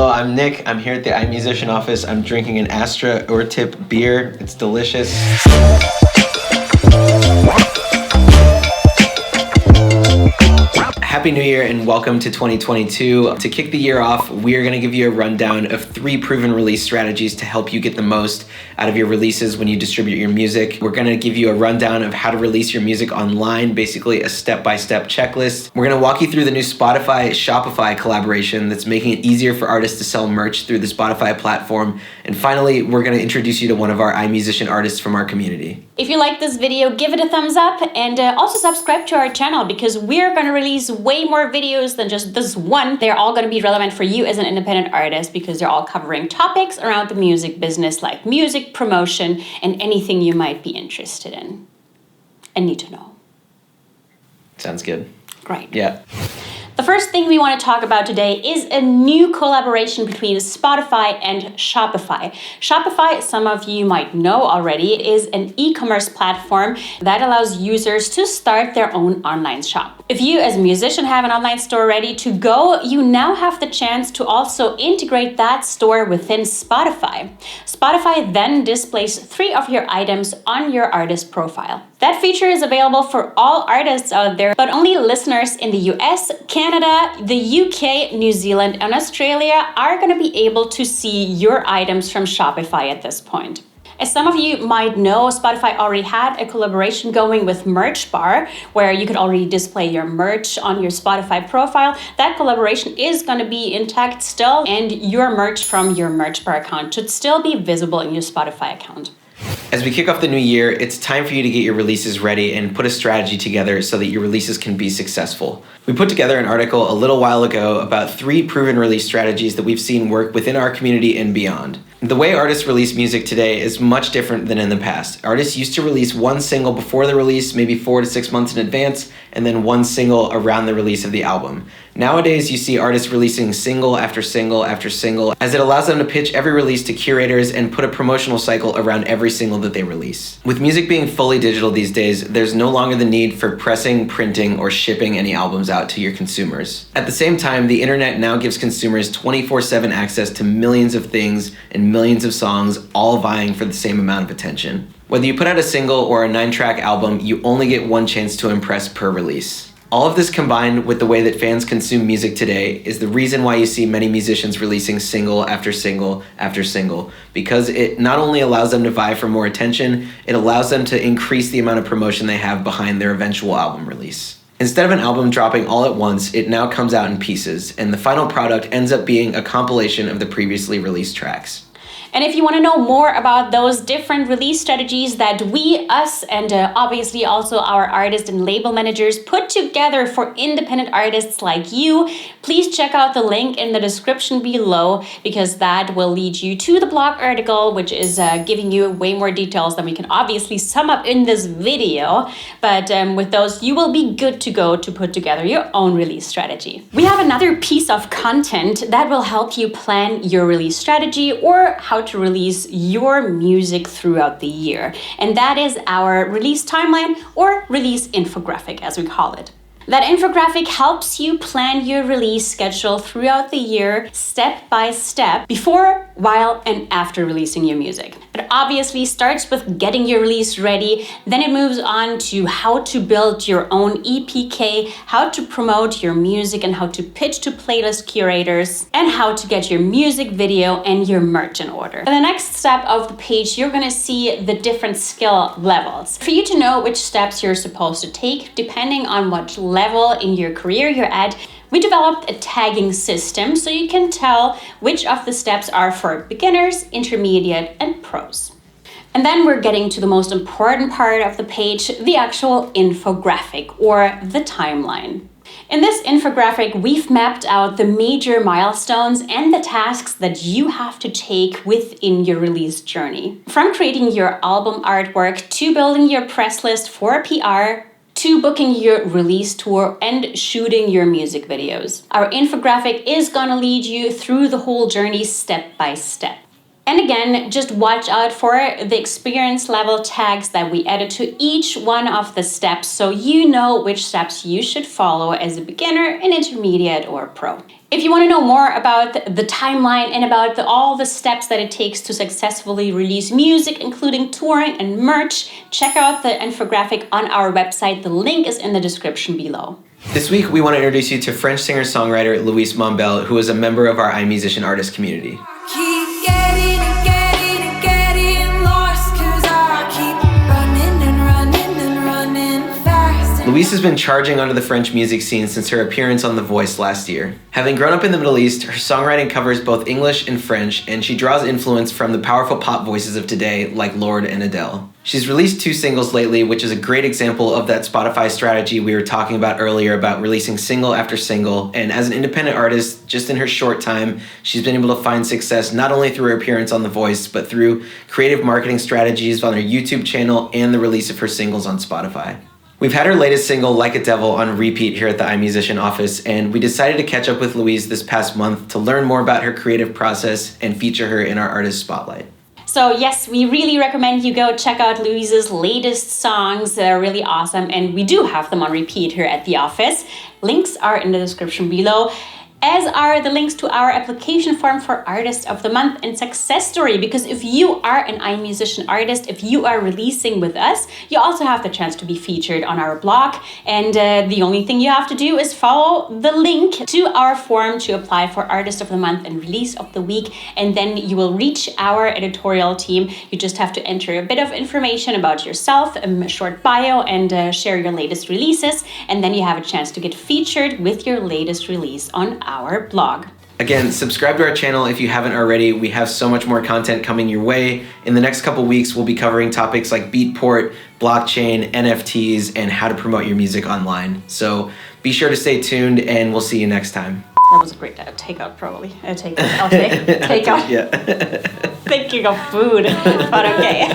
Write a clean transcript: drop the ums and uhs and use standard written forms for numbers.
Hello, I'm Nick. I'm here at the iMusician office. I'm drinking an Astra Urtip beer. It's delicious. Happy New Year and welcome to 2022. To kick the year off, we are going to give you a rundown of 3 proven release strategies to help you get the most out of your releases when you distribute your music. We're going to give you a rundown of how to release your music online, basically a step-by-step checklist. We're going to walk you through the new Spotify Shopify collaboration that's making it easier for artists to sell merch through the Spotify platform. And finally, we're going to introduce you to one of our iMusician artists from our community. If you like this video, give it a thumbs up and also subscribe to our channel because we're going to release way more videos than just this one. They're all going to be relevant for you as an independent artist because they're all covering topics around the music business like music, promotion, and anything you might be interested in and need to know. Sounds good. Great. Yeah. The first thing we want to talk about today is a new collaboration between Spotify and Shopify. Shopify, some of you might know already, is an e-commerce platform that allows users to start their own online shop. If you as a musician have an online store ready to go, you now have the chance to also integrate that store within Spotify. Spotify then displays 3 of your items on your artist profile. That feature is available for all artists out there, but only listeners in the US, Canada, the UK, New Zealand, and Australia are going to be able to see your items from Shopify at this point. As some of you might know, Spotify already had a collaboration going with Merch Bar, where you could already display your merch on your Spotify profile. That collaboration is going to be intact still, and your merch from your Merch Bar account should still be visible in your Spotify account. As we kick off the new year, it's time for you to get your releases ready and put a strategy together so that your releases can be successful. We put together an article a little while ago about 3 proven release strategies that we've seen work within our community and beyond. The way artists release music today is much different than in the past. Artists used to release one single before the release, maybe 4 to 6 months in advance, and then one single around the release of the album. Nowadays, you see artists releasing single after single after single, as it allows them to pitch every release to curators and put a promotional cycle around every single that they release. With music being fully digital these days, there's no longer the need for pressing, printing, or shipping any albums out to your consumers. At the same time, the internet now gives consumers 24/7 access to millions of things and millions of songs, all vying for the same amount of attention. Whether you put out a single or a 9-track album, you only get one chance to impress per release. All of this combined with the way that fans consume music today is the reason why you see many musicians releasing single after single after single, because it not only allows them to vie for more attention, it allows them to increase the amount of promotion they have behind their eventual album release. Instead of an album dropping all at once, it now comes out in pieces, and the final product ends up being a compilation of the previously released tracks. And if you want to know more about those different release strategies that us, and obviously also our artists and label managers put together for independent artists like you, please check out the link in the description below because that will lead you to the blog article, which is giving you way more details than we can obviously sum up in this video. But with those, you will be good to go to put together your own release strategy. We have another piece of content that will help you plan your release strategy or how to release your music throughout the year. And that is our release timeline or release infographic, as we call it. That infographic helps you plan your release schedule throughout the year, step by step, before, while, and after releasing your music. It obviously starts with getting your release ready, then it moves on to how to build your own EPK, how to promote your music and how to pitch to playlist curators, and how to get your music video and your merch in order. In the next step of the page, you're gonna see the different skill levels. For you to know which steps you're supposed to take, depending on what level in your career you're at, we developed a tagging system so you can tell which of the steps are for beginners, intermediate, and pros. And then we're getting to the most important part of the page, the actual infographic or the timeline. In this infographic, we've mapped out the major milestones and the tasks that you have to take within your release journey. From creating your album artwork to building your press list for PR, to booking your release tour and shooting your music videos. Our infographic is gonna lead you through the whole journey step by step. And again, just watch out for the experience level tags that we added to each one of the steps so you know which steps you should follow as a beginner, an intermediate, or pro. If you want to know more about the timeline and about all the steps that it takes to successfully release music, including touring and merch, check out the infographic on our website. The link is in the description below. This week, we want to introduce you to French singer-songwriter Louise Mambell, who is a member of our iMusician artist community. Keep getting lost, 'cause I keep running fast. Louise has been charging onto the French music scene since her appearance on The Voice last year. Having grown up in the Middle East, her songwriting covers both English and French, and she draws influence from the powerful pop voices of today like Lorde and Adele. She's released 2 singles lately, which is a great example of that Spotify strategy we were talking about earlier about releasing single after single. And as an independent artist, just in her short time, she's been able to find success not only through her appearance on The Voice, but through creative marketing strategies on her YouTube channel and the release of her singles on Spotify. We've had her latest single, Like a Devil, on repeat here at the iMusician office, and we decided to catch up with Louise this past month to learn more about her creative process and feature her in our artist spotlight. So yes, we really recommend you go check out Louise's latest songs. They're really awesome, and we do have them on repeat here at the office. Links are in the description below, as are the links to our application form for Artist of the Month and Success Story. Because if you are an iMusician artist, if you are releasing with us, you also have the chance to be featured on our blog. And the only thing you have to do is follow the link to our form to apply for Artist of the Month and Release of the Week. And then you will reach our editorial team. You just have to enter a bit of information about yourself, a short bio, and share your latest releases. And then you have a chance to get featured with your latest release on our blog. Again, subscribe to our channel if you haven't already. We have so much more content coming your way. In the next couple weeks, we'll be covering topics like Beatport, blockchain, NFTs, and how to promote your music online. So be sure to stay tuned, and we'll see you next time. That was a great takeout, probably. Takeout. Yeah. Thinking of food, but okay.